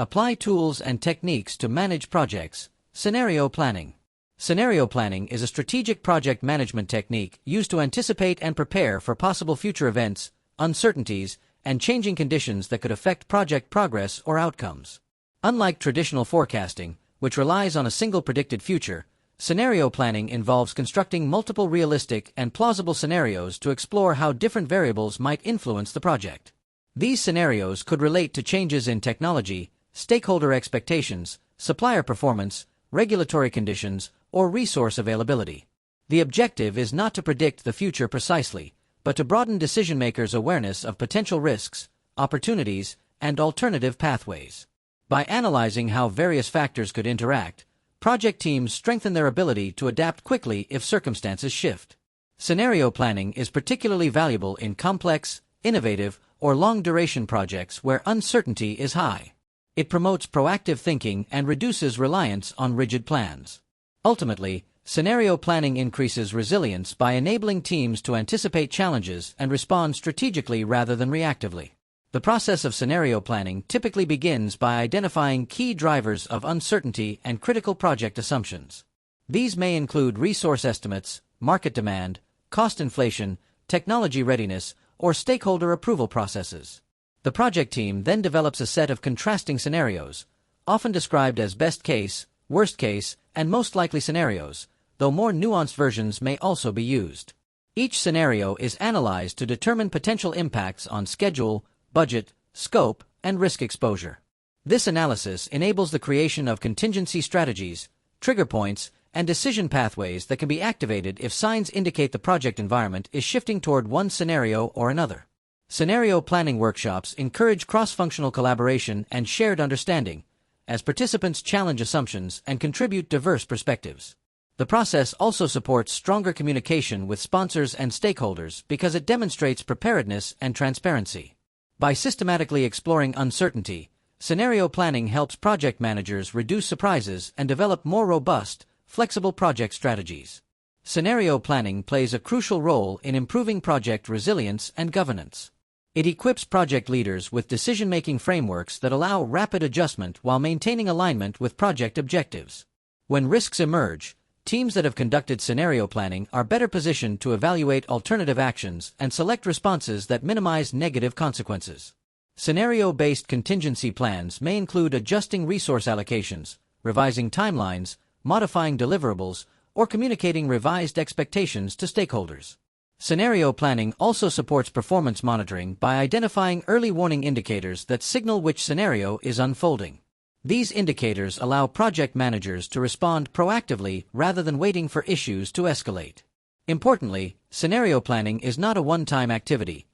Apply tools and techniques to manage projects. Scenario planning. Scenario planning is a strategic project management technique used to anticipate and prepare for possible future events, uncertainties, and changing conditions that could affect project progress or outcomes. Unlike traditional forecasting, which relies on a single predicted future, scenario planning involves constructing multiple realistic and plausible scenarios to explore how different variables might influence the project. These scenarios could relate to changes in technology, stakeholder expectations, supplier performance, regulatory conditions, or resource availability. The objective is not to predict the future precisely, but to broaden decision-makers' awareness of potential risks, opportunities, and alternative pathways. By analyzing how various factors could interact, project teams strengthen their ability to adapt quickly if circumstances shift. Scenario planning is particularly valuable in complex, innovative, or long-duration projects where uncertainty is high. It promotes proactive thinking and reduces reliance on rigid plans. Ultimately, scenario planning increases resilience by enabling teams to anticipate challenges and respond strategically rather than reactively. The process of scenario planning typically begins by identifying key drivers of uncertainty and critical project assumptions. These may include resource estimates, market demand, cost inflation, technology readiness, or stakeholder approval processes. The project team then develops a set of contrasting scenarios, often described as best case, worst case, and most likely scenarios, though more nuanced versions may also be used. Each scenario is analyzed to determine potential impacts on schedule, budget, scope, and risk exposure. This analysis enables the creation of contingency strategies, trigger points, and decision pathways that can be activated if signs indicate the project environment is shifting toward one scenario or another. Scenario planning workshops encourage cross-functional collaboration and shared understanding, as participants challenge assumptions and contribute diverse perspectives. The process also supports stronger communication with sponsors and stakeholders because it demonstrates preparedness and transparency. By systematically exploring uncertainty, scenario planning helps project managers reduce surprises and develop more robust, flexible project strategies. Scenario planning plays a crucial role in improving project resilience and governance. It equips project leaders with decision-making frameworks that allow rapid adjustment while maintaining alignment with project objectives. When risks emerge, teams that have conducted scenario planning are better positioned to evaluate alternative actions and select responses that minimize negative consequences. Scenario-based contingency plans may include adjusting resource allocations, revising timelines, modifying deliverables, or communicating revised expectations to stakeholders. Scenario planning also supports performance monitoring by identifying early warning indicators that signal which scenario is unfolding. These indicators allow project managers to respond proactively rather than waiting for issues to escalate. Importantly, scenario planning is not a one-time activity.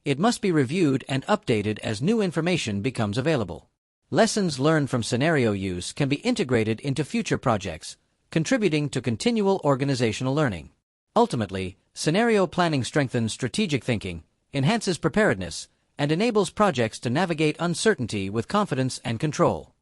It must be reviewed and updated as new information becomes available. Lessons learned from scenario use can be integrated into future projects, contributing to continual organizational learning. Ultimately, scenario planning strengthens strategic thinking, enhances preparedness, and enables projects to navigate uncertainty with confidence and control.